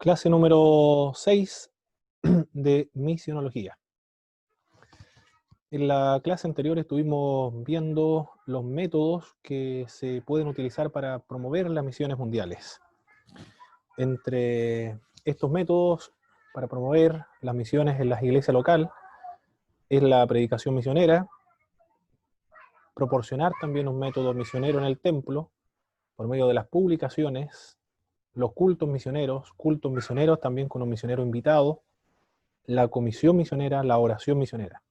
Clase número 6 de misionología. En la clase anterior estuvimos viendo los métodos que se pueden utilizar para promover las misiones mundiales. Entre estos métodos para promover las misiones en las iglesias locales es la predicación misionera, proporcionar también un método misionero en el templo por medio de las publicaciones, los cultos misioneros también con un misionero invitado, la comisión misionera, la oración misionera.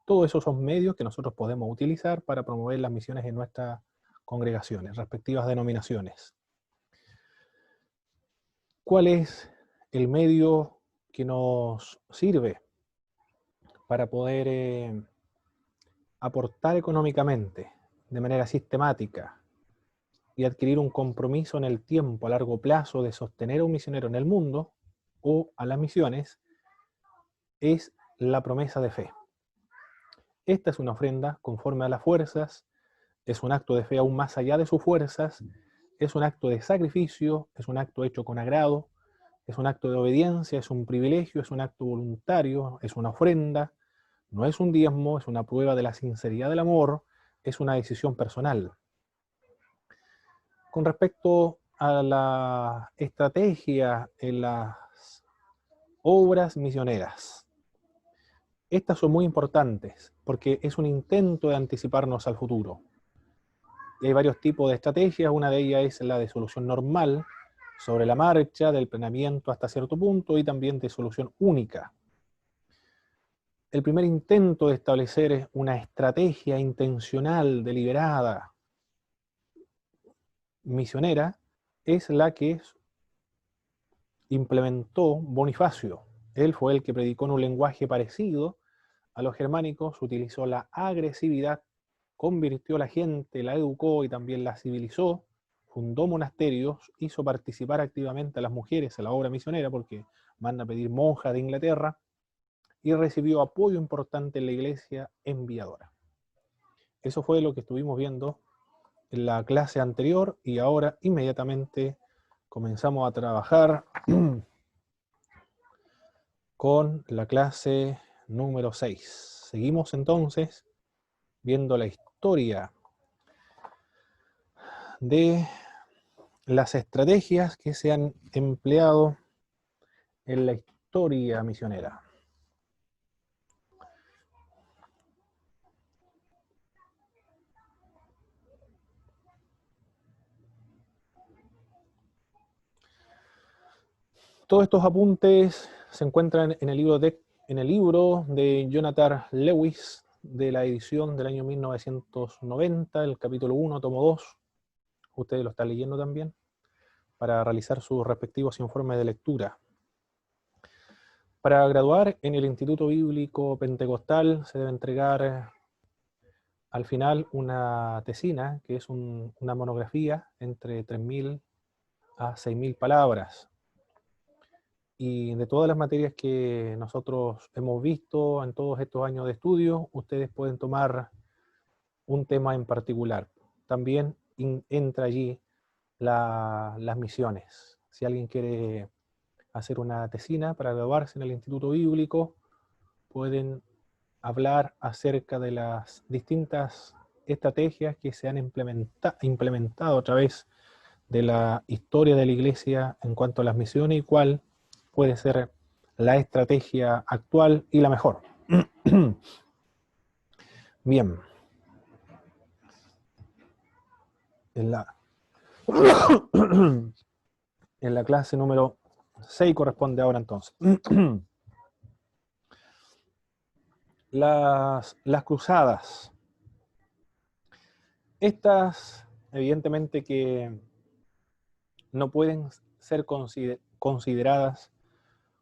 Todos esos son medios que nosotros podemos utilizar para promover las misiones en nuestras congregaciones, respectivas denominaciones. ¿Cuál es el medio que nos sirve para poder aportar económicamente, de manera sistemática, y adquirir un compromiso en el tiempo, a largo plazo, de sostener a un misionero en el mundo o a las misiones? Es la promesa de fe. Esta es una ofrenda conforme a las fuerzas, es un acto de fe aún más allá de sus fuerzas, es un acto de sacrificio, es un acto hecho con agrado, es un acto de obediencia, es un privilegio, es un acto voluntario, es una ofrenda, no es un diezmo, es una prueba de la sinceridad del amor, es una decisión personal. Con respecto a la estrategia en las obras misioneras, estas son muy importantes porque es un intento de anticiparnos al futuro. Y hay varios tipos de estrategias, una de ellas es la de solución normal, sobre la marcha, del planeamiento hasta cierto punto, y también de solución única. El primer intento de establecer una estrategia intencional, deliberada, misionera, es la que implementó Bonifacio. Él fue el que predicó en un lenguaje parecido a los germánicos, utilizó la agresividad, convirtió a la gente, la educó y también la civilizó, fundó monasterios, hizo participar activamente a las mujeres a la obra misionera, porque manda a pedir monjas de Inglaterra, y recibió apoyo importante en la iglesia enviadora. Eso fue lo que estuvimos viendo en la clase anterior, y ahora inmediatamente comenzamos a trabajar con la clase número 6. Seguimos entonces viendo la historia de las estrategias que se han empleado en la historia misionera. Todos estos apuntes se encuentran en el libro de Jonathan Lewis, de la edición del año 1990, el capítulo 1, tomo 2. Ustedes lo están leyendo también, para realizar sus respectivos informes de lectura. Para graduar en el Instituto Bíblico Pentecostal se debe entregar al final una tesina, que es una monografía entre 3.000 a 6.000 palabras. Y de todas las materias que nosotros hemos visto en todos estos años de estudio, ustedes pueden tomar un tema en particular. También entra allí las misiones. Si alguien quiere hacer una tesina para graduarse en el Instituto Bíblico, pueden hablar acerca de las distintas estrategias que se han implementado a través de la historia de la Iglesia en cuanto a las misiones, y cuál puede ser la estrategia actual y la mejor. Bien. En la clase número 6 corresponde ahora entonces. Las cruzadas. Estas, evidentemente que no pueden ser consideradas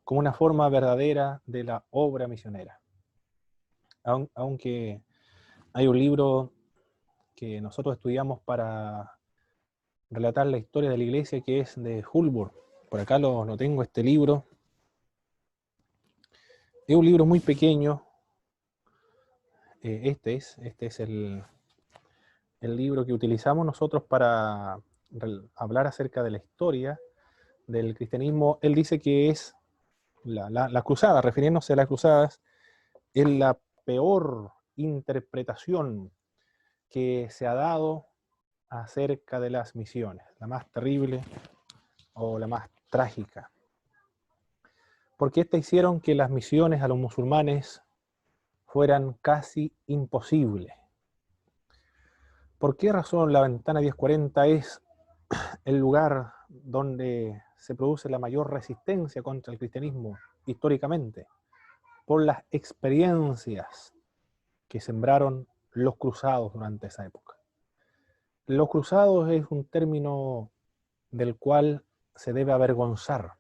como una forma verdadera de la obra misionera. Aunque hay un libro que nosotros estudiamos para relatar la historia de la iglesia, que es de Hulburg. Por acá lo tengo, este libro. Es un libro muy pequeño. Este es el libro que utilizamos nosotros para hablar acerca de la historia del cristianismo, él dice que es la cruzada, refiriéndose a las cruzadas, es la peor interpretación que se ha dado acerca de las misiones, la más terrible o la más trágica. Porque estas hicieron que las misiones a los musulmanes fueran casi imposibles. ¿Por qué razón la Ventana 1040 es el lugar donde se produce la mayor resistencia contra el cristianismo históricamente? Por las experiencias que sembraron los cruzados durante esa época. Los cruzados es un término del cual se debe avergonzar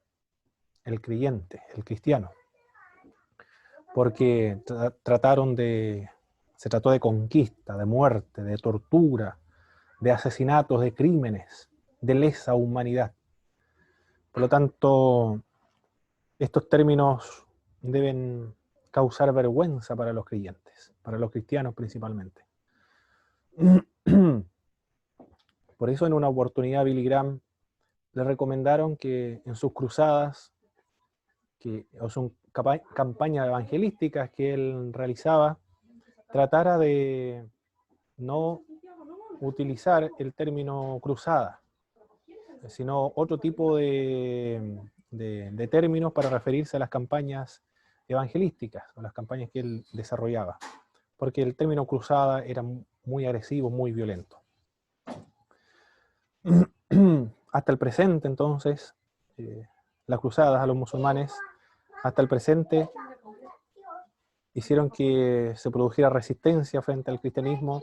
el creyente, el cristiano, porque se trató de conquista, de muerte, de tortura, de asesinatos, de crímenes, de lesa humanidad. Por lo tanto, estos términos deben causar vergüenza para los creyentes, para los cristianos principalmente. Por eso en una oportunidad Billy Graham le recomendaron que en sus cruzadas, o son campañas evangelísticas que él realizaba, tratara de no utilizar el término cruzada, sino otro tipo de términos para referirse a las campañas evangelísticas o las campañas que él desarrollaba, porque el término cruzada era muy agresivo, muy violento. Hasta el presente, entonces, las cruzadas a los musulmanes, hasta el presente, hicieron que se produjera resistencia frente al cristianismo,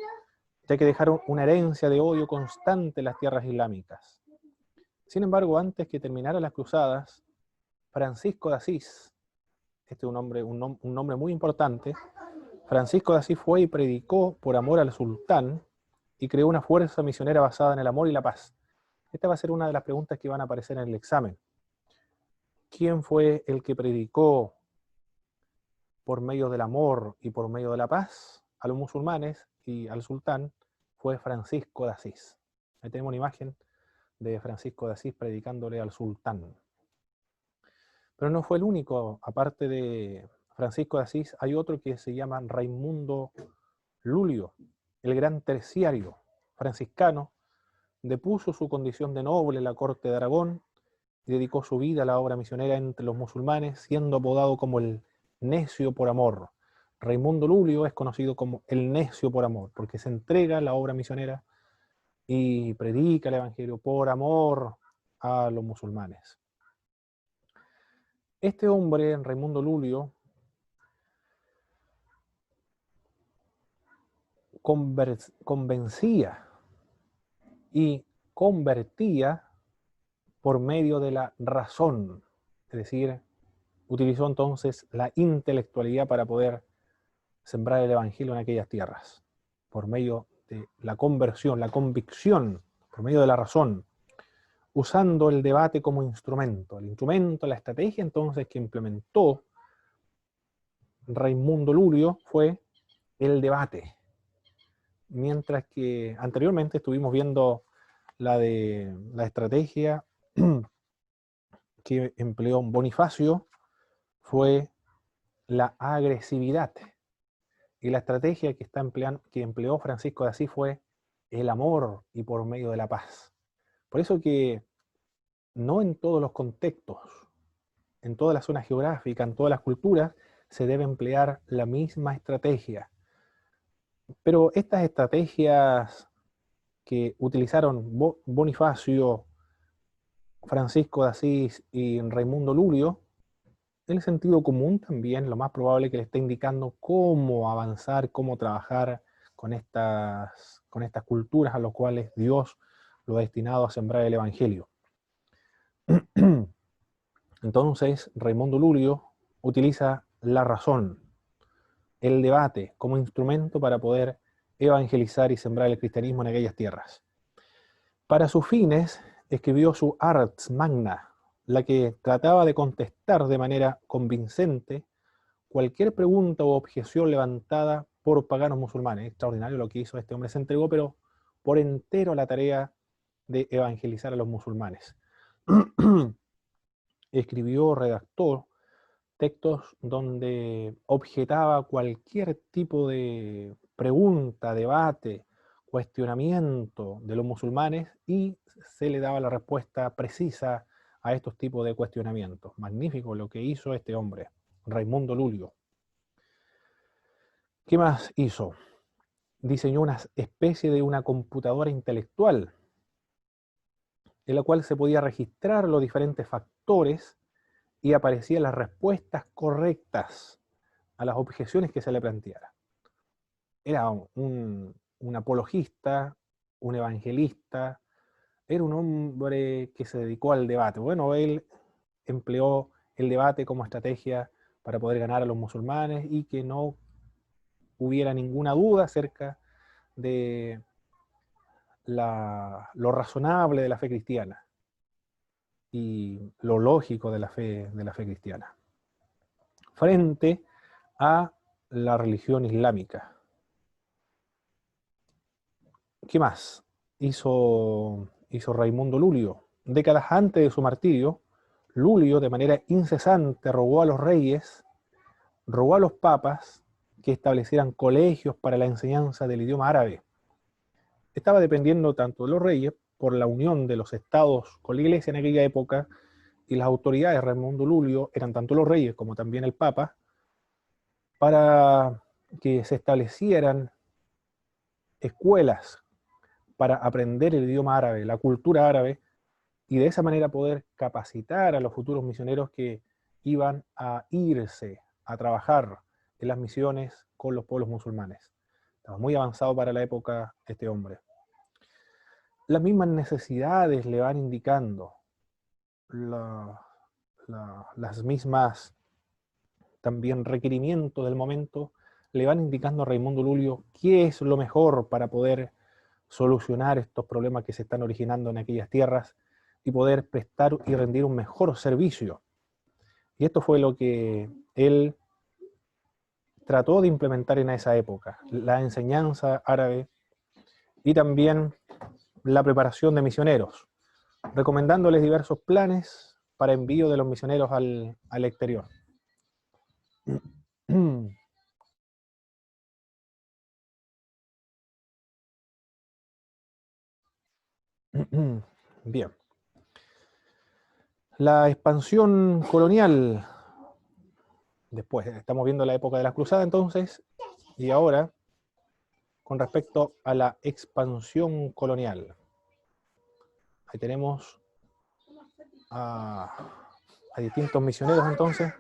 ya que dejaron una herencia de odio constante en las tierras islámicas. Sin embargo, antes que terminaran las cruzadas, Francisco de Asís, este es un nombre muy importante, Francisco de Asís fue y predicó por amor al sultán y creó una fuerza misionera basada en el amor y la paz. Esta va a ser una de las preguntas que van a aparecer en el examen. ¿Quién fue el que predicó por medio del amor y por medio de la paz a los musulmanes y al sultán? Fue Francisco de Asís. Ahí tenemos una imagen de Francisco de Asís predicándole al sultán. Pero no fue el único. Aparte de Francisco de Asís, hay otro que se llama Raimundo Lulio, el gran terciario franciscano, depuso su condición de noble en la corte de Aragón y dedicó su vida a la obra misionera entre los musulmanes, siendo apodado como el necio por amor. Raimundo Lulio es conocido como el necio por amor, porque se entrega a la obra misionera y predica el evangelio por amor a los musulmanes. Este hombre, Raimundo Lulio, convencía y convertía por medio de la razón, es decir, utilizó entonces la intelectualidad para poder sembrar el evangelio en aquellas tierras, por medio de la conversión, la convicción, por medio de la razón, usando el debate como instrumento. El instrumento, la estrategia entonces que implementó Raimundo Lulio fue el debate, mientras que anteriormente estuvimos viendo la estrategia que empleó Bonifacio fue la agresividad, y la estrategia que empleó Francisco de Asís fue el amor y por medio de la paz. Por eso que no en todos los contextos, en todas las zonas geográficas, en todas las culturas, se debe emplear la misma estrategia. Pero estas estrategias que utilizaron Bonifacio, Francisco de Asís y Raimundo Lulio, el sentido común también, lo más probable es que le esté indicando cómo avanzar, cómo trabajar con estas culturas a las cuales Dios lo ha destinado a sembrar el Evangelio. Entonces, Raimundo Lulio utiliza la razón, el debate, como instrumento para poder evangelizar y sembrar el cristianismo en aquellas tierras. Para sus fines, escribió su Ars Magna, la que trataba de contestar de manera convincente cualquier pregunta o objeción levantada por paganos musulmanes. Extraordinario lo que hizo este hombre. Se entregó, pero por entero, a la tarea de evangelizar a los musulmanes. escribió, redactó textos donde objetaba cualquier tipo de pregunta, debate, cuestionamiento de los musulmanes y se le daba la respuesta precisa a estos tipos de cuestionamientos. Magnífico lo que hizo este hombre, Raimundo Lulio. ¿Qué más hizo? Diseñó una especie de una computadora intelectual en la cual se podía registrar los diferentes factores y aparecían las respuestas correctas a las objeciones que se le planteara. Era un apologista, un evangelista, era un hombre que se dedicó al debate. Bueno, él empleó el debate como estrategia para poder ganar a los musulmanes y que no hubiera ninguna duda acerca de lo razonable de la fe cristiana y lo lógico de la fe cristiana, frente a la religión islámica. ¿Qué más hizo Raimundo Lulio? Décadas antes de su martirio, Lulio de manera incesante rogó a los reyes, rogó a los papas que establecieran colegios para la enseñanza del idioma árabe. Estaba dependiendo tanto de los reyes por la unión de los estados con la iglesia en aquella época, y las autoridades de Raimundo Lulio eran tanto los reyes como también el papa, para que se establecieran escuelas para aprender el idioma árabe, la cultura árabe, y de esa manera poder capacitar a los futuros misioneros que iban a irse a trabajar en las misiones con los pueblos musulmanes. Estaba muy avanzado para la época este hombre. Las mismas necesidades le van indicando, las mismas también requerimientos del momento le van indicando a Raimundo Lulio qué es lo mejor para poder solucionar estos problemas que se están originando en aquellas tierras y poder prestar y rendir un mejor servicio. Y esto fue lo que él trató de implementar en esa época, la enseñanza árabe y también la preparación de misioneros, recomendándoles diversos planes para envío de los misioneros al exterior. Bien. La expansión colonial, después estamos viendo la época de las cruzadas entonces, y ahora con respecto a la expansión colonial. Ahí tenemos a distintos misioneros entonces.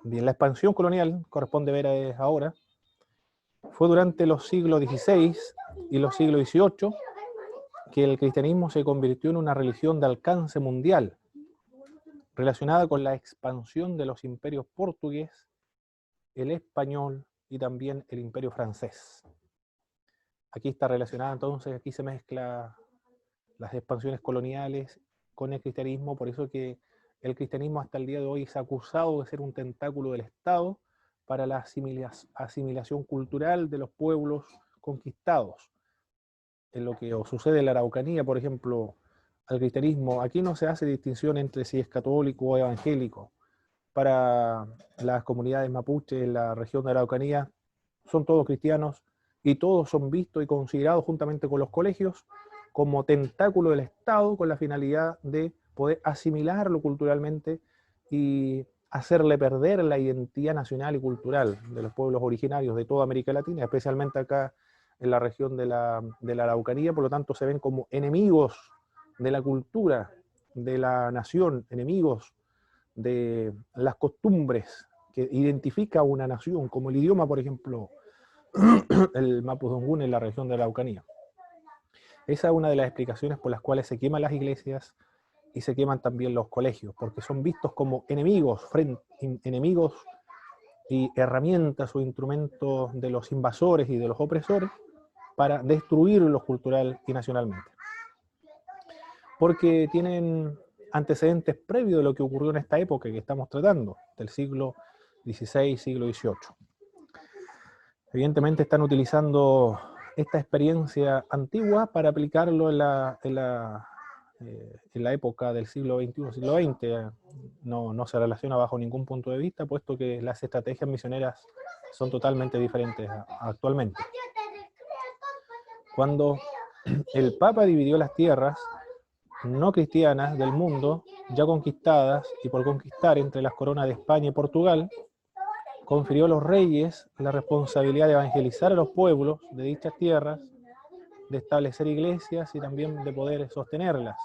Bien, la expansión colonial, corresponde ver ahora, fue durante los siglos XVI y los siglos XVIII que el cristianismo se convirtió en una religión de alcance mundial, relacionada con la expansión de los imperios portugués, el español y también el imperio francés. Aquí está relacionada entonces, aquí se mezcla las expansiones coloniales con el cristianismo, por eso que el cristianismo hasta el día de hoy es acusado de ser un tentáculo del Estado para la asimilación cultural de los pueblos conquistados. En lo que sucede en la Araucanía, por ejemplo, al cristianismo, aquí no se hace distinción entre si es católico o evangélico. Para las comunidades mapuches en la región de Araucanía, son todos cristianos y todos son vistos y considerados juntamente con los colegios como tentáculo del Estado con la finalidad de poder asimilarlo culturalmente y hacerle perder la identidad nacional y cultural de los pueblos originarios de toda América Latina, especialmente acá en la región de la Araucanía. Por lo tanto se ven como enemigos de la cultura, de la nación, enemigos de las costumbres que identifica una nación, como el idioma, por ejemplo, el mapudungún en la región de la Araucanía. Esa es una de las explicaciones por las cuales se queman las iglesias y se queman también los colegios, porque son vistos como enemigos, enemigos y herramientas o instrumentos de los invasores y de los opresores para destruirlos cultural y nacionalmente. Porque tienen antecedentes previos de lo que ocurrió en esta época que estamos tratando, del siglo XVI, siglo XVIII. Evidentemente están utilizando esta experiencia antigua para aplicarlo en la época del siglo XXI, siglo XX. No se relaciona bajo ningún punto de vista, puesto que las estrategias misioneras son totalmente diferentes actualmente. Cuando el Papa dividió las tierras no cristianas del mundo, ya conquistadas y por conquistar entre las coronas de España y Portugal, confirió a los reyes la responsabilidad de evangelizar a los pueblos de dichas tierras, de establecer iglesias y también de poder sostenerlas.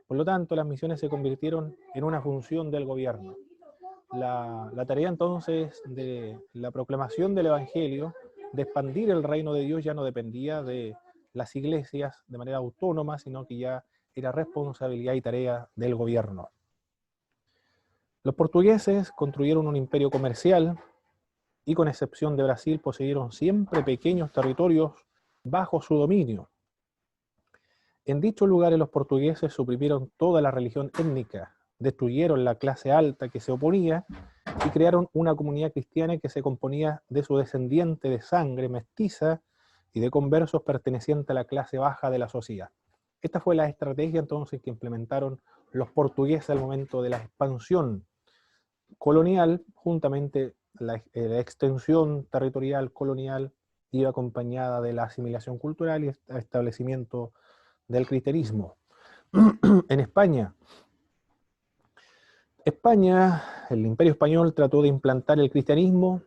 Por lo tanto, las misiones se convirtieron en una función del gobierno. La tarea entonces de la proclamación del Evangelio, de expandir el reino de Dios, ya no dependía de las iglesias de manera autónoma, sino que ya era responsabilidad y tarea del gobierno. Los portugueses construyeron un imperio comercial y, con excepción de Brasil, poseyeron siempre pequeños territorios bajo su dominio. En dichos lugares los portugueses suprimieron toda la religión étnica, destruyeron la clase alta que se oponía y crearon una comunidad cristiana que se componía de su descendiente de sangre mestiza y de conversos pertenecientes a la clase baja de la sociedad. Esta fue la estrategia entonces que implementaron los portugueses al momento de la expansión colonial. Juntamente la extensión territorial colonial iba acompañada de la asimilación cultural y el establecimiento del cristianismo. En España, el Imperio Español trató de implantar el cristianismo,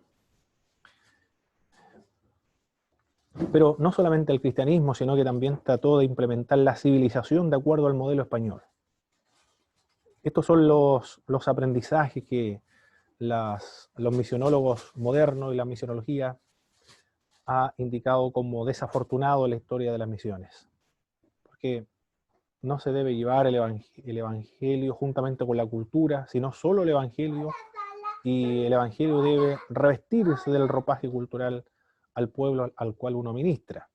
pero no solamente el cristianismo, sino que también trató de implementar la civilización de acuerdo al modelo español. Estos son los aprendizajes que los misionólogos modernos y la misionología ha indicado como desafortunado en la historia de las misiones. Porque no se debe llevar el evangelio juntamente con la cultura, sino solo el evangelio, y el evangelio debe revestirse del ropaje cultural al pueblo al cual uno ministra.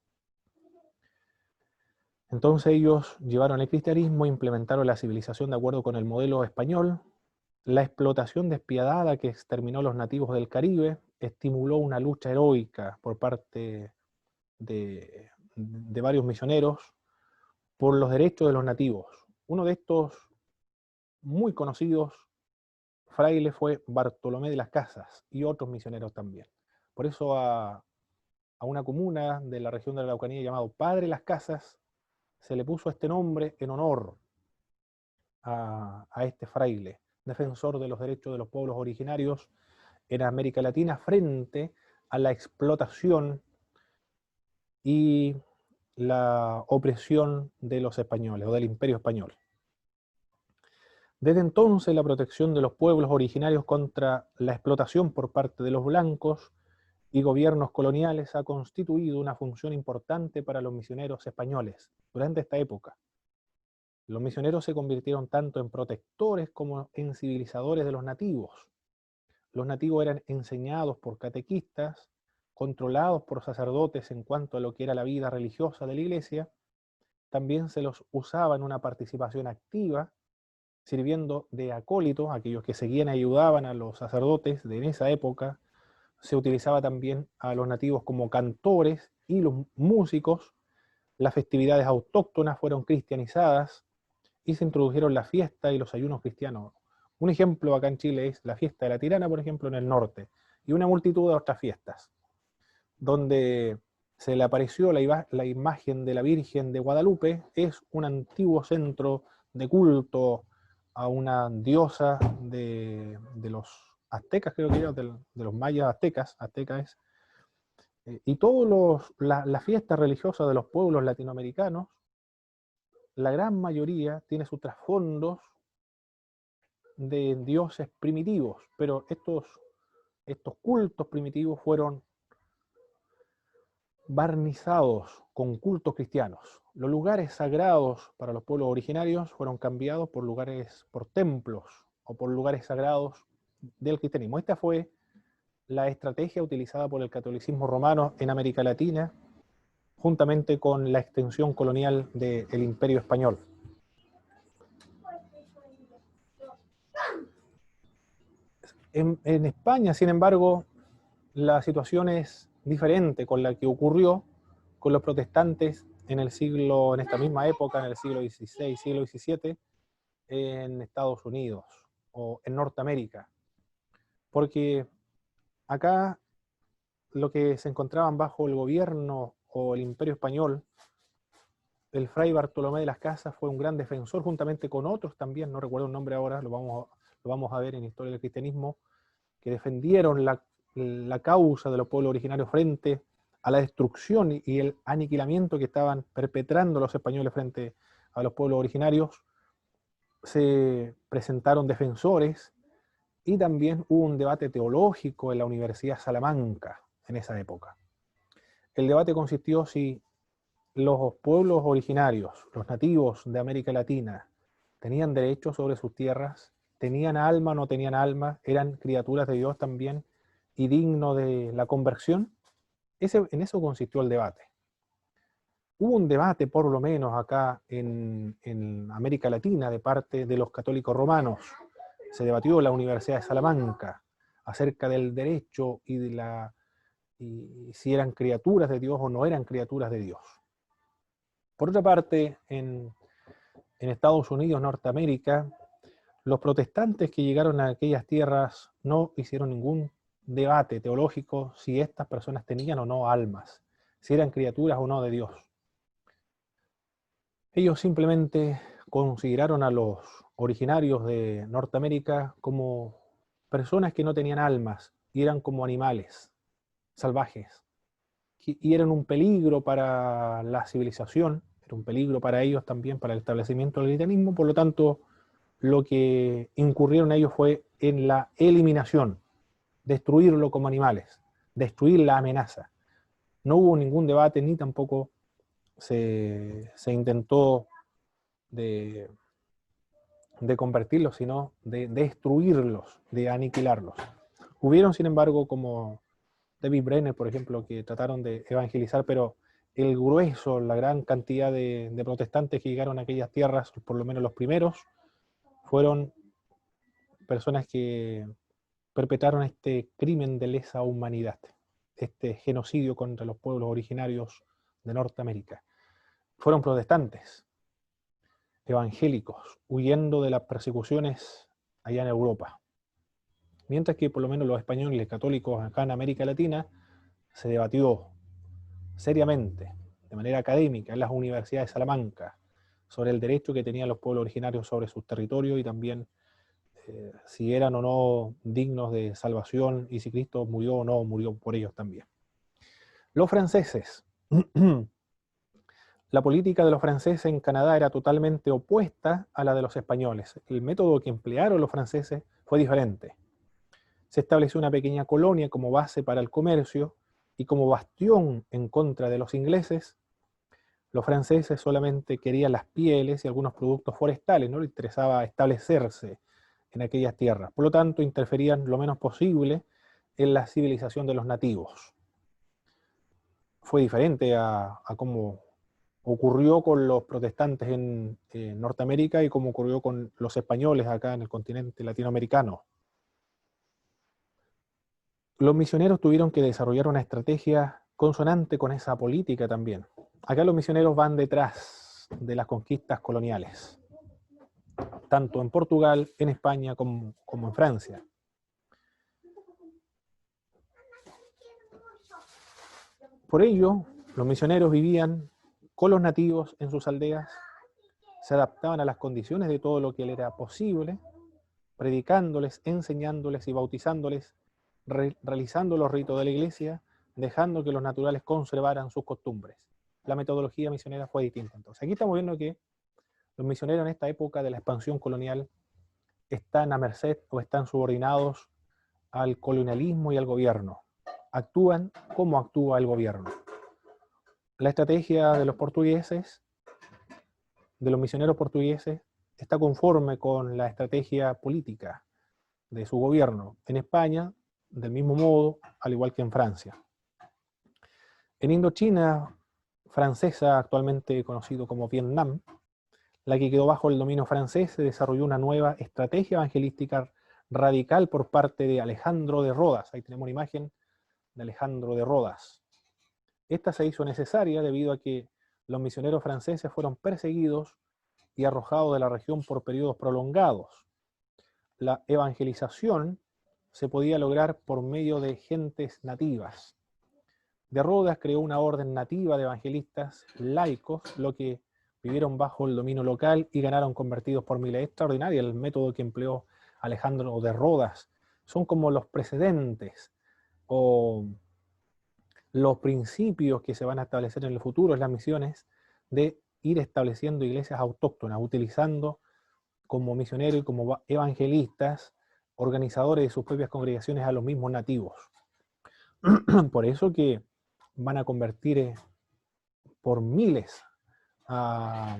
Entonces ellos llevaron el cristianismo e implementaron la civilización de acuerdo con el modelo español. La explotación despiadada que exterminó a los nativos del Caribe estimuló una lucha heroica por parte de varios misioneros por los derechos de los nativos. Uno de estos muy conocidos frailes fue Bartolomé de las Casas y otros misioneros también. Por eso a una comuna de la región de la Araucanía llamado Padre Las Casas se le puso este nombre en honor a este fraile, defensor de los derechos de los pueblos originarios en América Latina frente a la explotación y la opresión de los españoles o del Imperio Español. Desde entonces, la protección de los pueblos originarios contra la explotación por parte de los blancos y gobiernos coloniales ha constituido una función importante para los misioneros españoles durante esta época. Los misioneros se convirtieron tanto en protectores como en civilizadores de los nativos. Los nativos eran enseñados por catequistas, controlados por sacerdotes en cuanto a lo que era la vida religiosa de la iglesia. También se los usaba en una participación activa, sirviendo de acólitos, aquellos que seguían y ayudaban a los sacerdotes de esa época. Se utilizaba también a los nativos como cantores y los músicos. Las festividades autóctonas fueron cristianizadas y se introdujeron la fiesta y los ayunos cristianos. Un ejemplo acá en Chile es la fiesta de la Tirana, por ejemplo, en el norte, y una multitud de otras fiestas, donde se le apareció la imagen de la Virgen de Guadalupe. Es un antiguo centro de culto a una diosa de los aztecas, creo que era, de los mayas aztecas es. Y todas las fiestas religiosas de los pueblos latinoamericanos, la gran mayoría tiene sus trasfondos de dioses primitivos, pero estos cultos primitivos fueron barnizados con cultos cristianos. Los lugares sagrados para los pueblos originarios fueron cambiados por templos o por lugares sagrados del cristianismo. Esta fue la estrategia utilizada por el catolicismo romano en América Latina, juntamente con la extensión colonial del Imperio Español. En España, sin embargo, la situación es diferente con la que ocurrió con los protestantes en esta misma época, en el siglo XVI, siglo XVII, en Estados Unidos o en Norteamérica. Porque acá lo que se encontraban bajo el gobierno o el imperio español, el fray Bartolomé de las Casas fue un gran defensor, juntamente con otros también, no recuerdo el nombre ahora, lo vamos a ver en Historia del Cristianismo, que defendieron la causa de los pueblos originarios frente a la destrucción y el aniquilamiento que estaban perpetrando los españoles frente a los pueblos originarios. Se presentaron defensores y también hubo un debate teológico en la Universidad de Salamanca en esa época. El debate consistió si los pueblos originarios, los nativos de América Latina, tenían derechos sobre sus tierras, tenían alma o no tenían alma, eran criaturas de Dios también y dignos de la conversión. En eso consistió el debate. Hubo un debate, por lo menos acá en América Latina, de parte de los católicos romanos. Se debatió en la Universidad de Salamanca acerca del derecho y si eran criaturas de Dios o no eran criaturas de Dios. Por otra parte, en Estados Unidos, Norteamérica, los protestantes que llegaron a aquellas tierras no hicieron ningún debate teológico si estas personas tenían o no almas, si eran criaturas o no de Dios. Ellos simplemente consideraron a los originarios de Norteamérica como personas que no tenían almas y eran como animales salvajes y eran un peligro para la civilización, era un peligro para ellos también, para el establecimiento del cristianismo. Por lo tanto, lo que incurrieron ellos fue en la eliminación, destruirlo como animales, destruir la amenaza. No hubo ningún debate ni tampoco se intentó de convertirlos, sino de destruirlos, de aniquilarlos. Hubieron, sin embargo, como David Brenner, por ejemplo, que trataron de evangelizar, pero el grueso, la gran cantidad de protestantes que llegaron a aquellas tierras, por lo menos los primeros, fueron personas que perpetraron este crimen de lesa humanidad, este genocidio contra los pueblos originarios de Norteamérica. Fueron protestantes, evangélicos, huyendo de las persecuciones allá en Europa. Mientras que por lo menos los españoles católicos acá en América Latina se debatió seriamente, de manera académica, en las universidades de Salamanca, sobre el derecho que tenían los pueblos originarios sobre sus territorios y también si eran o no dignos de salvación y si Cristo murió o no murió por ellos también. Los franceses. La política de los franceses en Canadá era totalmente opuesta a la de los españoles. El método que emplearon los franceses fue diferente. Se estableció una pequeña colonia como base para el comercio y como bastión en contra de los ingleses. Los franceses solamente querían las pieles y algunos productos forestales, no les interesaba establecerse en aquellas tierras. Por lo tanto, interferían lo menos posible en la civilización de los nativos. Fue diferente a cómo ocurrió con los protestantes en Norteamérica y como ocurrió con los españoles acá en el continente latinoamericano. Los misioneros tuvieron que desarrollar una estrategia consonante con esa política también. Acá los misioneros van detrás de las conquistas coloniales, tanto en Portugal, en España, como en Francia. Por ello, los misioneros vivían con los nativos en sus aldeas, se adaptaban a las condiciones de todo lo que les era posible, predicándoles, enseñándoles y bautizándoles, realizando los ritos de la iglesia, dejando que los naturales conservaran sus costumbres. La metodología misionera fue distinta. Entonces, aquí estamos viendo que los misioneros en esta época de la expansión colonial están a merced o están subordinados al colonialismo y al gobierno. Actúan como actúa el gobierno. La estrategia de los portugueses, de los misioneros portugueses, está conforme con la estrategia política de su gobierno. En España, del mismo modo, al igual que en Francia. En Indochina francesa, actualmente conocido como Vietnam, la que quedó bajo el dominio francés, se desarrolló una nueva estrategia evangelística radical por parte de Alejandro de Rodas. Ahí tenemos una imagen de Alejandro de Rodas. Esta se hizo necesaria debido a que los misioneros franceses fueron perseguidos y arrojados de la región por periodos prolongados. La evangelización se podía lograr por medio de gentes nativas. De Rodas creó una orden nativa de evangelistas laicos, lo que vivieron bajo el dominio local y ganaron convertidos por miles. Extraordinario el método que empleó Alejandro de Rodas. Son como los precedentes o los principios que se van a establecer en el futuro en las misiones de ir estableciendo iglesias autóctonas, utilizando como misioneros y como evangelistas, organizadores de sus propias congregaciones a los mismos nativos. Por eso que van a convertir por miles a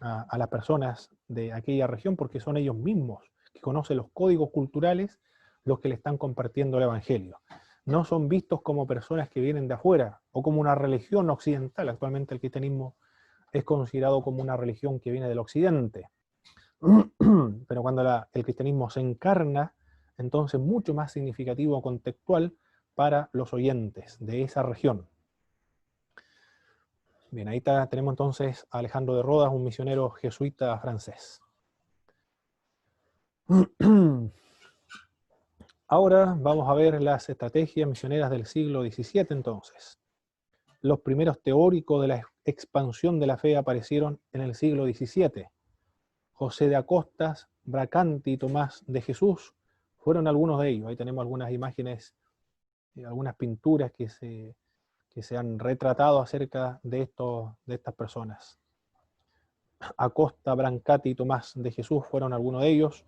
las personas de aquella región, porque son ellos mismos que conocen los códigos culturales los que le están compartiendo el evangelio. No son vistos como personas que vienen de afuera o como una religión occidental. Actualmente el cristianismo es considerado como una religión que viene del occidente. Pero cuando el cristianismo se encarna, entonces mucho más significativo o contextual para los oyentes de esa región. Bien, ahí tenemos entonces a Alejandro de Rodas, un misionero jesuita francés. Ahora vamos a ver las estrategias misioneras del siglo XVII entonces. Los primeros teóricos de la expansión de la fe aparecieron en el siglo XVII. José de Acostas, Bracanti y Tomás de Jesús fueron algunos de ellos. Ahí tenemos algunas imágenes, algunas pinturas que se han retratado acerca de estas personas. Acosta, Brancati y Tomás de Jesús fueron algunos de ellos.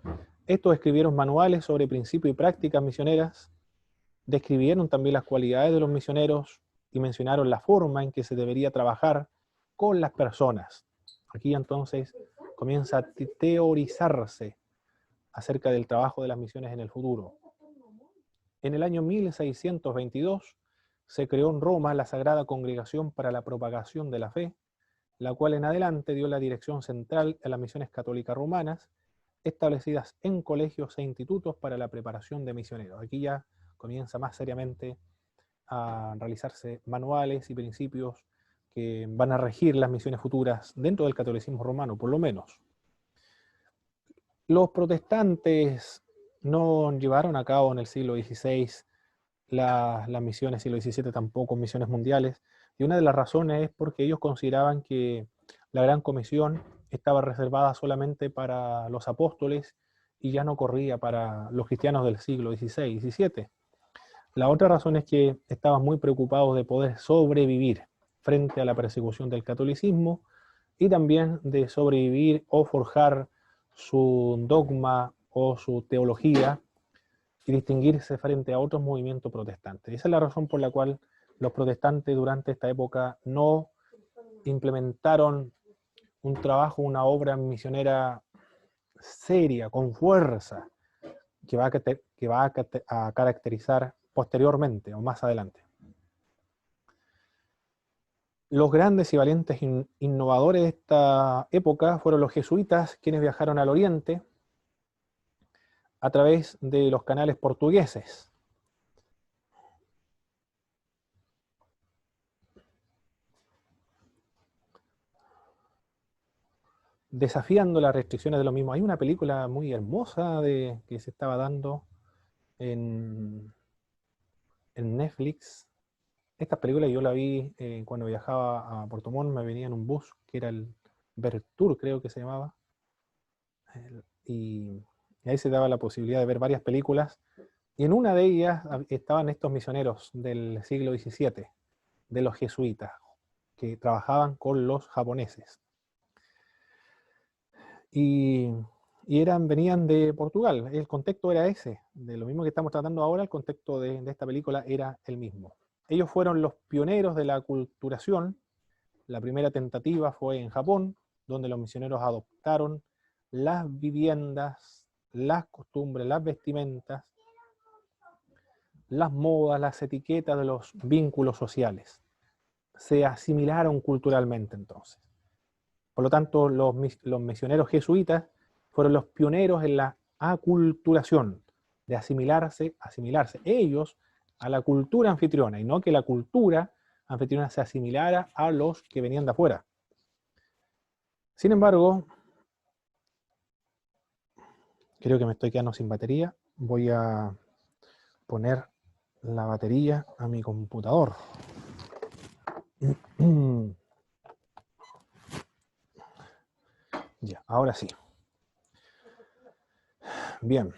Estos escribieron manuales sobre principios y prácticas misioneras, describieron también las cualidades de los misioneros y mencionaron la forma en que se debería trabajar con las personas. Aquí entonces comienza a teorizarse acerca del trabajo de las misiones en el futuro. En el año 1622 se creó en Roma la Sagrada Congregación para la Propagación de la Fe, la cual en adelante dio la dirección central a las misiones católicas romanas, establecidas en colegios e institutos para la preparación de misioneros. Aquí ya comienza más seriamente a realizarse manuales y principios que van a regir las misiones futuras dentro del catolicismo romano, por lo menos. Los protestantes no llevaron a cabo en el siglo XVI las misiones, siglo XVII tampoco, misiones mundiales, y una de las razones es porque ellos consideraban que la Gran Comisión estaba reservada solamente para los apóstoles y ya no corría para los cristianos del siglo XVI y XVII. La otra razón es que estaban muy preocupados de poder sobrevivir frente a la persecución del catolicismo y también de sobrevivir o forjar su dogma o su teología y distinguirse frente a otros movimientos protestantes. Esa es la razón por la cual los protestantes durante esta época no implementaron un trabajo, una obra misionera seria, con fuerza, que va a caracterizar posteriormente o más adelante. Los grandes y valientes innovadores de esta época fueron los jesuitas, quienes viajaron al Oriente a través de los canales portugueses. Desafiando las restricciones de lo mismo. Hay una película muy hermosa que se estaba dando en Netflix. Esta película yo la vi cuando viajaba a Puerto Montt, me venía en un bus, que era el Vertour, creo que se llamaba. Y ahí se daba la posibilidad de ver varias películas. Y en una de ellas estaban estos misioneros del siglo XVII, de los jesuitas, que trabajaban con los japoneses. Y venían de Portugal. El contexto era ese, de lo mismo que estamos tratando ahora, el contexto de esta película era el mismo. Ellos fueron los pioneros de la aculturación. La primera tentativa fue en Japón, donde los misioneros adoptaron las viviendas, las costumbres, las vestimentas, las modas, las etiquetas de los vínculos sociales. Se asimilaron culturalmente entonces. Por lo tanto, los misioneros jesuitas fueron los pioneros en la aculturación, de asimilarse, ellos a la cultura anfitriona, y no que la cultura anfitriona se asimilara a los que venían de afuera. Sin embargo, creo que me estoy quedando sin batería. Voy a poner la batería a mi computador. Ya, ahora sí. Bien.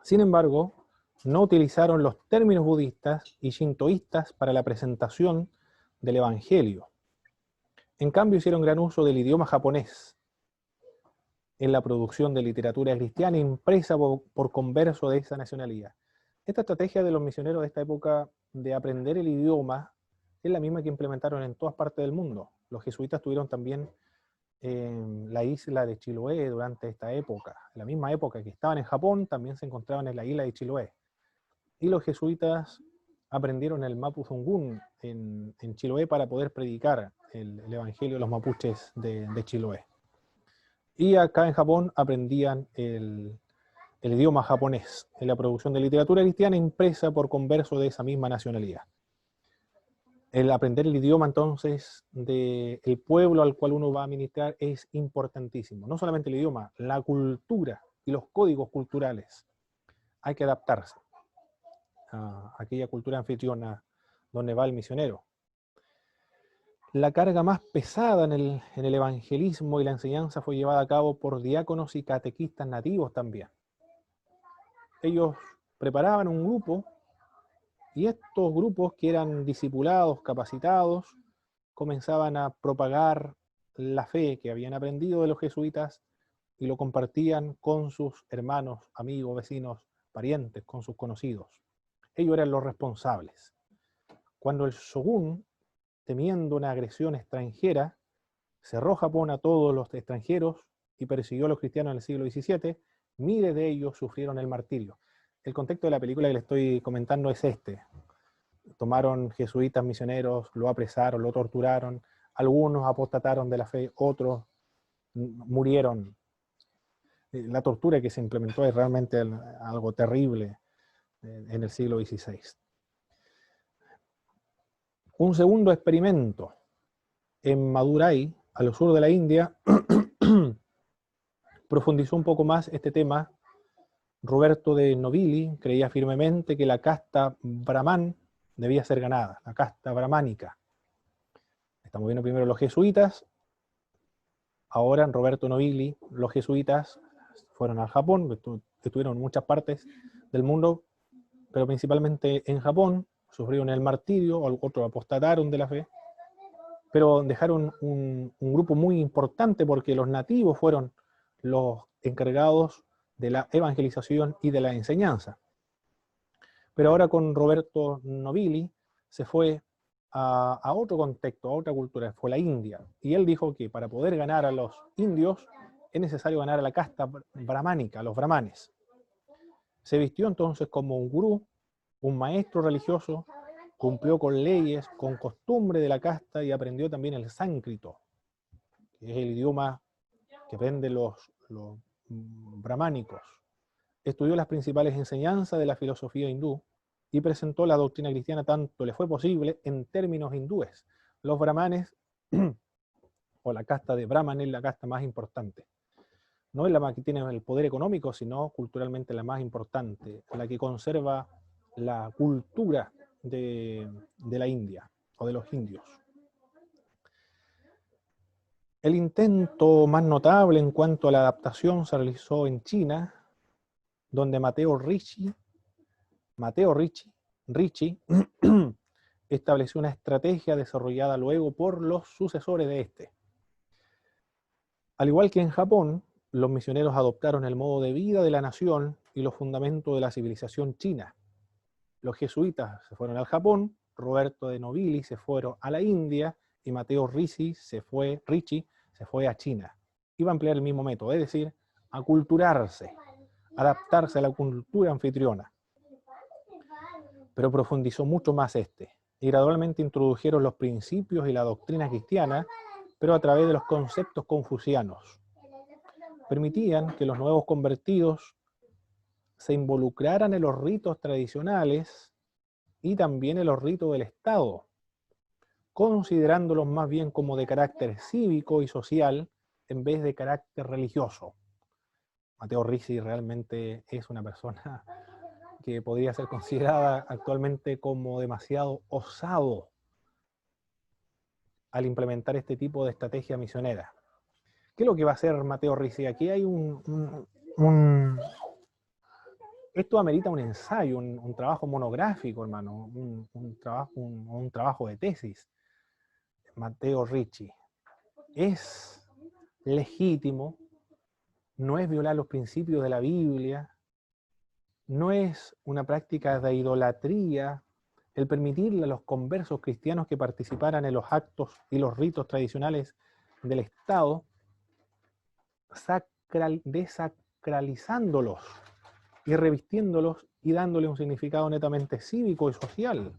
Sin embargo, no utilizaron los términos budistas y shintoístas para la presentación del Evangelio. En cambio, hicieron gran uso del idioma japonés en la producción de literatura cristiana impresa por conversos de esa nacionalidad. Esta estrategia de los misioneros de esta época de aprender el idioma es la misma que implementaron en todas partes del mundo. Los jesuitas tuvieron también en la isla de Chiloé durante esta época. En la misma época que estaban en Japón, también se encontraban en la isla de Chiloé. Y los jesuitas aprendieron el Mapudungun en Chiloé para poder predicar el evangelio de los mapuches de Chiloé. Y acá en Japón aprendían el idioma japonés en la producción de literatura cristiana impresa por conversos de esa misma nacionalidad. El aprender el idioma entonces del pueblo al cual uno va a ministrar es importantísimo. No solamente el idioma, la cultura y los códigos culturales. Hay que adaptarse a aquella cultura anfitriona donde va el misionero. La carga más pesada en el evangelismo y la enseñanza fue llevada a cabo por diáconos y catequistas nativos también. Ellos preparaban un grupo y estos grupos que eran discipulados, capacitados, comenzaban a propagar la fe que habían aprendido de los jesuitas y lo compartían con sus hermanos, amigos, vecinos, parientes, con sus conocidos. Ellos eran los responsables. Cuando el shogun, temiendo una agresión extranjera, cerró Japón a todos los extranjeros y persiguió a los cristianos en el siglo XVII, miles de ellos sufrieron el martirio. El contexto de la película que les estoy comentando es este. Tomaron jesuitas misioneros, lo apresaron, lo torturaron, algunos apostataron de la fe, otros murieron. La tortura que se implementó es realmente algo terrible en el siglo XVI. Un segundo experimento en Madurai, al sur de la India, profundizó un poco más este tema. Roberto de Nobili creía firmemente que la casta brahman debía ser ganada, la casta brahmánica. Estamos viendo primero los jesuitas, ahora en Roberto Nobili, los jesuitas fueron al Japón, estuvieron en muchas partes del mundo, pero principalmente en Japón, sufrieron el martirio, otros apostataron de la fe, pero dejaron un grupo muy importante porque los nativos fueron los encargados de la evangelización y de la enseñanza. Pero ahora con Roberto Nobili se fue a otro contexto, a otra cultura, fue la India. Y él dijo que para poder ganar a los indios es necesario ganar a la casta brahmánica, a los brahmanes. Se vistió entonces como un gurú, un maestro religioso, cumplió con leyes, con costumbres de la casta y aprendió también el sánscrito, que es el idioma que aprenden los brahmánicos. Estudió las principales enseñanzas de la filosofía hindú y presentó la doctrina cristiana tanto le fue posible en términos hindúes. Los brahmanes, o la casta de Brahman, es la casta más importante. No es la que tiene el poder económico, sino culturalmente la más importante, la que conserva la cultura de la India, o de los indios. El intento más notable en cuanto a la adaptación se realizó en China, donde Matteo Ricci estableció una estrategia desarrollada luego por los sucesores de este. Al igual que en Japón, los misioneros adoptaron el modo de vida de la nación y los fundamentos de la civilización china. Los jesuitas se fueron al Japón, Roberto de Nobili se fueron a la India y Matteo Ricci se fue a China. Iba a emplear el mismo método, es decir, aculturarse, adaptarse a la cultura anfitriona. Pero profundizó mucho más y gradualmente introdujeron los principios y la doctrina cristiana, pero a través de los conceptos confucianos. permitían que los nuevos convertidos se involucraran en los ritos tradicionales y también en los ritos del Estado, considerándolos más bien como de carácter cívico y social en vez de carácter religioso. Matteo Ricci realmente es una persona que podría ser considerada actualmente como demasiado osado al implementar este tipo de estrategia misionera. ¿Qué es lo que va a hacer Matteo Ricci? Aquí hay esto amerita un ensayo, un trabajo monográfico, hermano, un trabajo de tesis. Matteo Ricci. ¿Es legítimo? ¿No es violar los principios de la Biblia? ¿No es una práctica de idolatría el permitirle a los conversos cristianos que participaran en los actos y los ritos tradicionales del Estado, desacralizándolos y revistiéndolos y dándole un significado netamente cívico y social,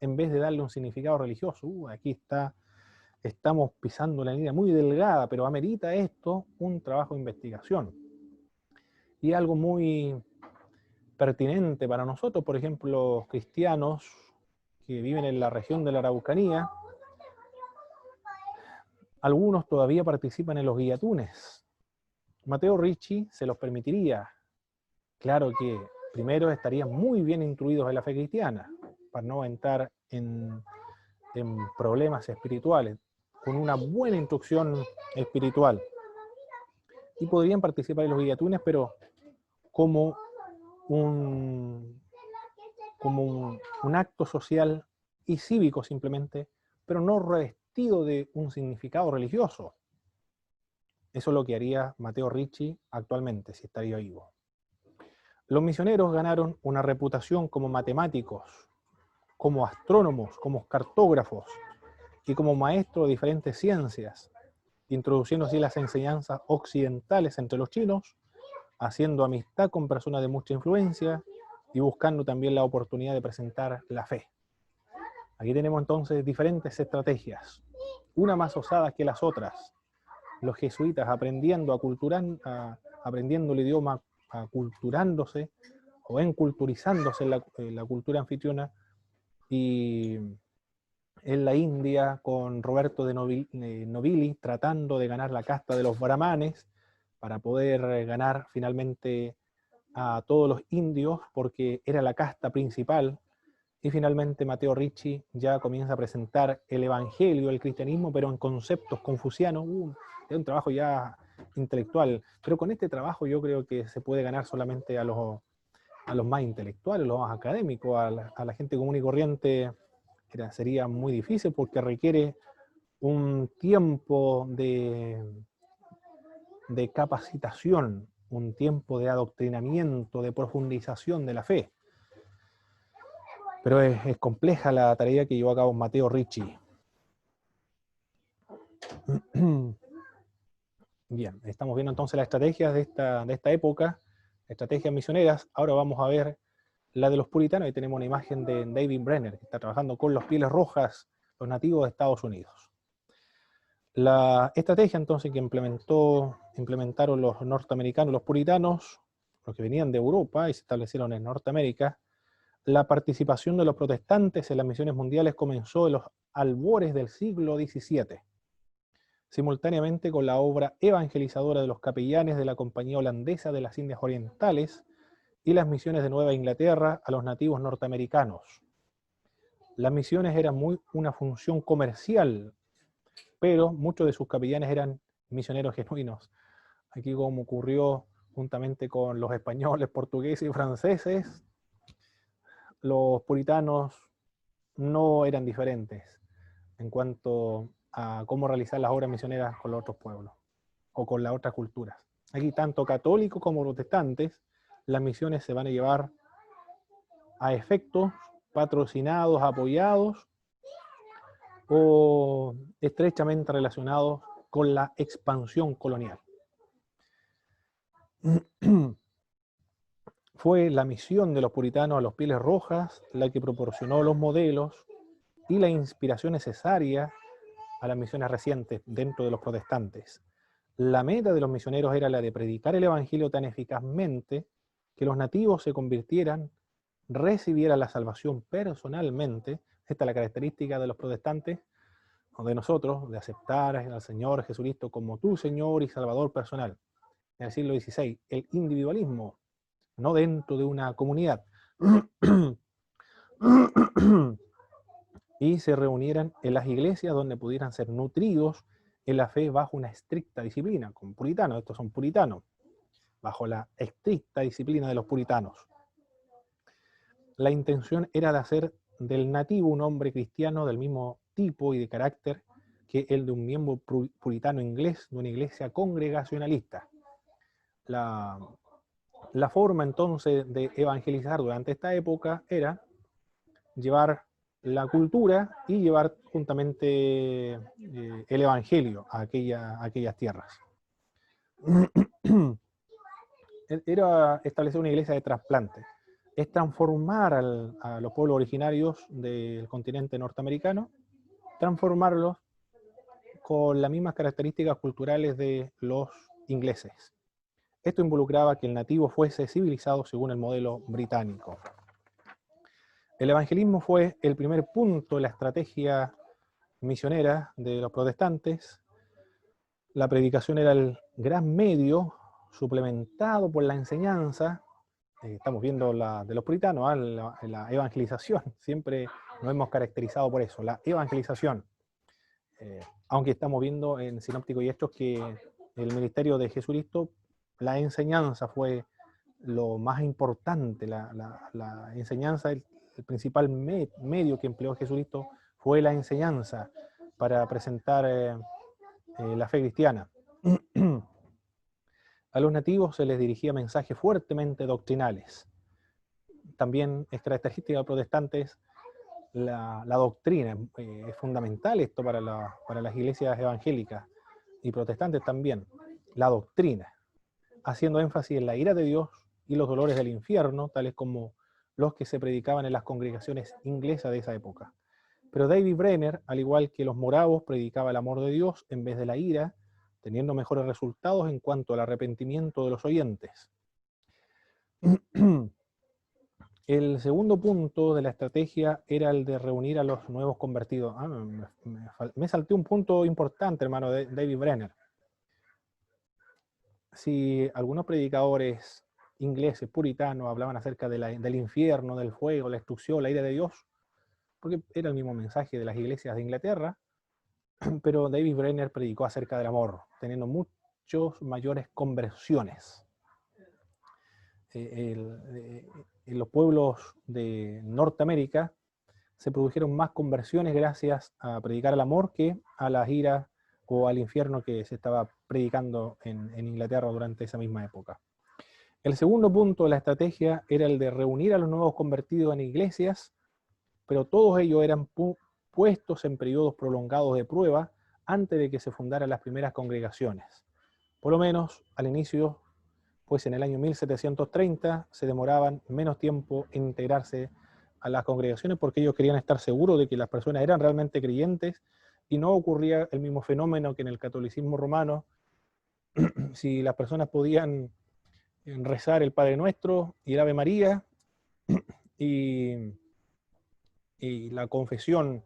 en vez de darle un significado religioso? Aquí estamos pisando la línea muy delgada, pero amerita esto un trabajo de investigación. Y algo muy pertinente para nosotros, por ejemplo, los cristianos que viven en la región de la Araucanía, algunos todavía participan en los guillatunes. Matteo Ricci se los permitiría. Claro que primero estarían muy bien instruidos en la fe cristiana, para no entrar en problemas espirituales, con una buena instrucción espiritual. Y podrían participar en los guillatunes, pero como un acto social y cívico simplemente, pero no revestido de un significado religioso. Eso es lo que haría Matteo Ricci actualmente, si estaría vivo. Los misioneros ganaron una reputación como matemáticos, como astrónomos, como cartógrafos y como maestros de diferentes ciencias, introduciendo así las enseñanzas occidentales entre los chinos, haciendo amistad con personas de mucha influencia y buscando también la oportunidad de presentar la fe. Aquí tenemos entonces diferentes estrategias, una más osada que las otras. Los jesuitas aprendiendo aprendiendo el idioma, aculturándose o enculturizándose en la cultura anfitriona, y en la India con Roberto de Nobili tratando de ganar la casta de los brahmanes para poder ganar finalmente a todos los indios porque era la casta principal. Y finalmente Matteo Ricci ya comienza a presentar el evangelio, el cristianismo, pero en conceptos confucianos. Es un trabajo ya intelectual, pero con este trabajo yo creo que se puede ganar solamente a los más intelectuales, los más académicos, a la gente común y corriente sería muy difícil porque requiere un tiempo de capacitación, un tiempo de adoctrinamiento, de profundización de la fe. Pero es compleja la tarea que llevó a cabo Matteo Ricci. Bien, estamos viendo entonces las estrategias de esta época, estrategias misioneras. Ahora vamos a ver la de los puritanos. Ahí tenemos una imagen de David Brenner, que está trabajando con los Pieles Rojas, los nativos de Estados Unidos. La estrategia entonces que implementaron los norteamericanos, los puritanos, los que venían de Europa y se establecieron en Norteamérica, la participación de los protestantes en las misiones mundiales comenzó en los albores del siglo XVII, simultáneamente con la obra evangelizadora de los capellanes de la Compañía Holandesa de las Indias Orientales y las misiones de Nueva Inglaterra a los nativos norteamericanos. Las misiones eran una función comercial, pero muchos de sus capellanes eran misioneros genuinos. Aquí, como ocurrió juntamente con los españoles, portugueses y franceses, los puritanos no eran diferentes en cuanto a cómo realizar las obras misioneras con los otros pueblos o con las otras culturas. Aquí, tanto católicos como protestantes, las misiones se van a llevar a efectos patrocinados, apoyados o estrechamente relacionados con la expansión colonial. Fue la misión de los puritanos a los Pieles Rojas la que proporcionó los modelos y la inspiración necesaria a las misiones recientes dentro de los protestantes. La meta de los misioneros era la de predicar el evangelio tan eficazmente que los nativos se convirtieran, recibieran la salvación personalmente. Esta es la característica de los protestantes, o de nosotros, de aceptar al Señor Jesucristo como tu Señor y Salvador personal. En el siglo XVI, el individualismo, no dentro de una comunidad. Y se reunieran en las iglesias donde pudieran ser nutridos en la fe bajo una estricta disciplina, como puritanos, estos son puritanos, bajo la estricta disciplina de los puritanos. La intención era de hacer del nativo un hombre cristiano del mismo tipo y de carácter que el de un miembro puritano inglés de una iglesia congregacionalista. La forma entonces de evangelizar durante esta época era llevar la cultura y llevar juntamente el evangelio a aquellas tierras. Era establecer una iglesia de trasplante. Es transformar a los pueblos originarios del continente norteamericano, transformarlos con las mismas características culturales de los ingleses. Esto involucraba que el nativo fuese civilizado según el modelo británico. El evangelismo fue el primer punto de la estrategia misionera de los protestantes. La predicación era el gran medio, suplementado por la enseñanza. Estamos viendo la de los puritanos, la evangelización. Siempre nos hemos caracterizado por eso, la evangelización. Aunque estamos viendo en Sinóptico y Hechos que el ministerio de Jesucristo, la enseñanza fue lo más importante. La enseñanza, el principal medio que empleó Jesucristo fue la enseñanza para presentar la fe cristiana. A los nativos se les dirigía mensajes fuertemente doctrinales. También es característica de los protestantes la doctrina. Es fundamental esto para las iglesias evangélicas y protestantes también. La doctrina, haciendo énfasis en la ira de Dios y los dolores del infierno, tales como los que se predicaban en las congregaciones inglesas de esa época. Pero David Brenner, al igual que los moravos, predicaba el amor de Dios en vez de la ira, teniendo mejores resultados en cuanto al arrepentimiento de los oyentes. El segundo punto de la estrategia era el de reunir a los nuevos convertidos. Me salté un punto importante, hermano, de David Brenner. Si algunos predicadores ingleses, puritanos, hablaban acerca del infierno, del fuego, la destrucción, la ira de Dios, porque era el mismo mensaje de las iglesias de Inglaterra, pero David Brenner predicó acerca del amor, teniendo muchos mayores conversiones. En los pueblos de Norteamérica se produjeron más conversiones gracias a predicar el amor que a las iras o al infierno que se estaba predicando en Inglaterra durante esa misma época. El segundo punto de la estrategia era el de reunir a los nuevos convertidos en iglesias, pero todos ellos eran puestos en periodos prolongados de prueba antes de que se fundaran las primeras congregaciones. Por lo menos al inicio, pues en el año 1730 se demoraban menos tiempo en integrarse a las congregaciones porque ellos querían estar seguros de que las personas eran realmente creyentes y no ocurría el mismo fenómeno que en el catolicismo romano. Si las personas podían rezar el Padre Nuestro y el Ave María y la confesión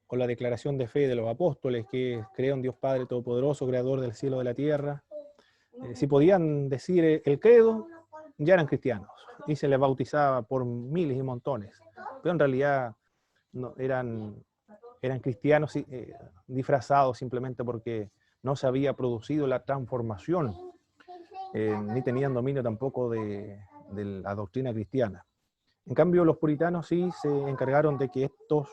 o la declaración de fe de los apóstoles que creo en Dios Padre Todopoderoso, Creador del cielo y de la tierra, si podían decir el credo, ya eran cristianos y se les bautizaba por miles y montones, pero en realidad no, eran cristianos disfrazados simplemente porque no se había producido la transformación, ni tenían dominio tampoco de la doctrina cristiana. En cambio, los puritanos sí se encargaron de que estos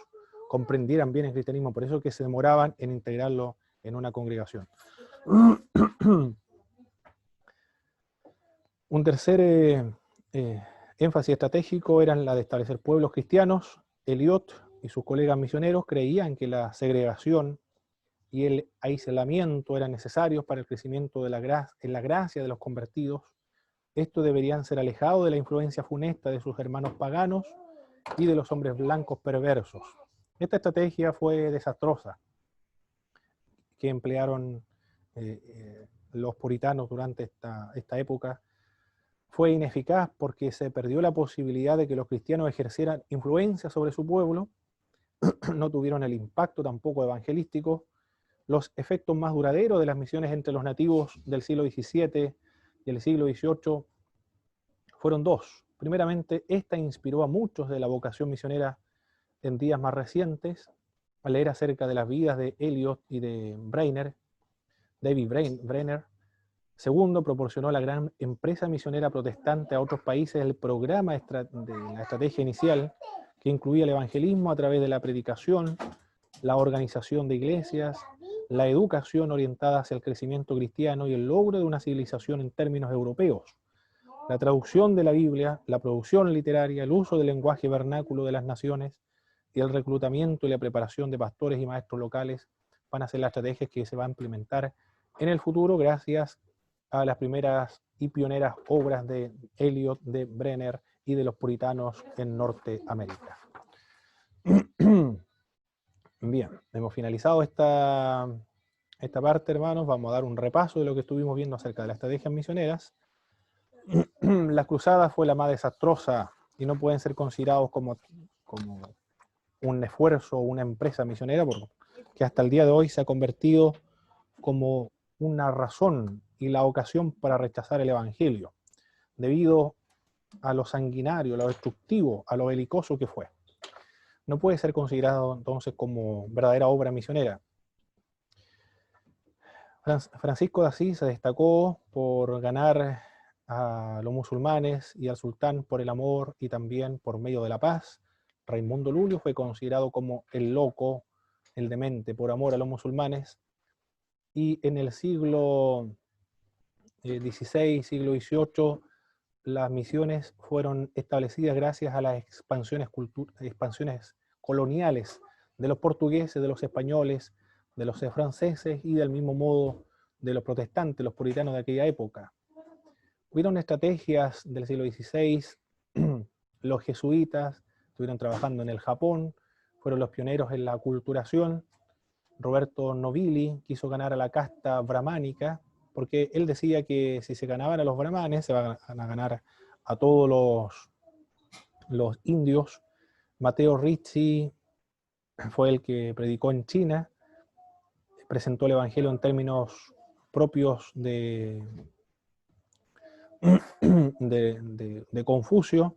comprendieran bien el cristianismo, por eso que se demoraban en integrarlo en una congregación. Un tercer énfasis estratégico era la de establecer pueblos cristianos. Eliot y sus colegas misioneros creían que la segregación y el aislamiento eran necesarios para el crecimiento en la gracia de los convertidos. Estos deberían ser alejados de la influencia funesta de sus hermanos paganos y de los hombres blancos perversos. Esta estrategia fue desastrosa, que emplearon los puritanos durante esta época fue ineficaz porque se perdió la posibilidad de que los cristianos ejercieran influencia sobre su pueblo, no tuvieron el impacto tampoco evangelístico. Los efectos más duraderos de las misiones entre los nativos del siglo XVII y el siglo XVIII fueron dos. Primeramente, esta inspiró a muchos de la vocación misionera en días más recientes, al leer acerca de las vidas de Eliot y de David Brenner. Segundo, proporcionó a la gran empresa misionera protestante a otros países el programa de la estrategia inicial, que incluía el evangelismo a través de la predicación, la organización de iglesias, la educación orientada hacia el crecimiento cristiano y el logro de una civilización en términos europeos. La traducción de la Biblia, la producción literaria, el uso del lenguaje vernáculo de las naciones y el reclutamiento y la preparación de pastores y maestros locales van a ser las estrategias que se van a implementar en el futuro gracias a las primeras y pioneras obras de Eliot, de Brenner y de los puritanos en Norteamérica. Bien, hemos finalizado esta parte, hermanos. Vamos a dar un repaso de lo que estuvimos viendo acerca de las estrategias misioneras. La cruzada fue la más desastrosa y no pueden ser considerados como un esfuerzo o una empresa misionera, porque hasta el día de hoy se ha convertido como una razón y la ocasión para rechazar el evangelio, debido a lo sanguinario, a lo destructivo, a lo belicoso que fue. No puede ser considerado entonces como verdadera obra misionera. Francisco de Asís se destacó por ganar a los musulmanes y al sultán por el amor y también por medio de la paz. Raimundo Lulio fue considerado como el loco, el demente, por amor a los musulmanes. Y en el siglo XVI, siglo XVIII, las misiones fueron establecidas gracias a las expansiones coloniales de los portugueses, de los españoles, de los franceses y del mismo modo de los protestantes, los puritanos de aquella época. Hubieron estrategias del siglo XVI, los jesuitas estuvieron trabajando en el Japón, fueron los pioneros en la aculturación. Roberto Nobili quiso ganar a la casta brahmánica, porque él decía que si se ganaban a los brahmanes, se van a ganar a todos los indios. Matteo Ricci fue el que predicó en China, presentó el evangelio en términos propios de Confucio,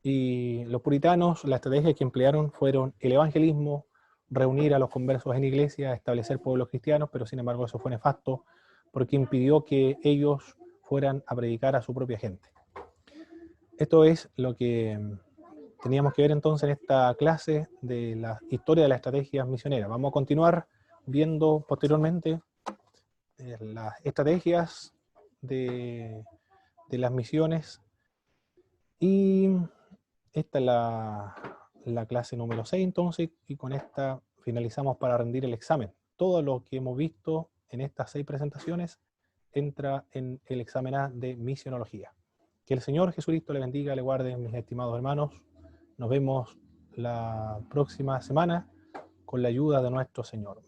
y los puritanos, la estrategia que emplearon fueron el evangelismo, reunir a los conversos en iglesia, establecer pueblos cristianos, pero sin embargo eso fue nefasto porque impidió que ellos fueran a predicar a su propia gente. Esto es lo que teníamos que ver entonces en esta clase de la historia de las estrategias misioneras. Vamos a continuar viendo posteriormente las estrategias de las misiones, y esta es la clase número 6 entonces, y con esta finalizamos para rendir el examen. Todo lo que hemos visto en estas 6 presentaciones entra en el examen A de misionología. Que el Señor Jesucristo le bendiga, le guarde, mis estimados hermanos. Nos vemos la próxima semana con la ayuda de nuestro Señor.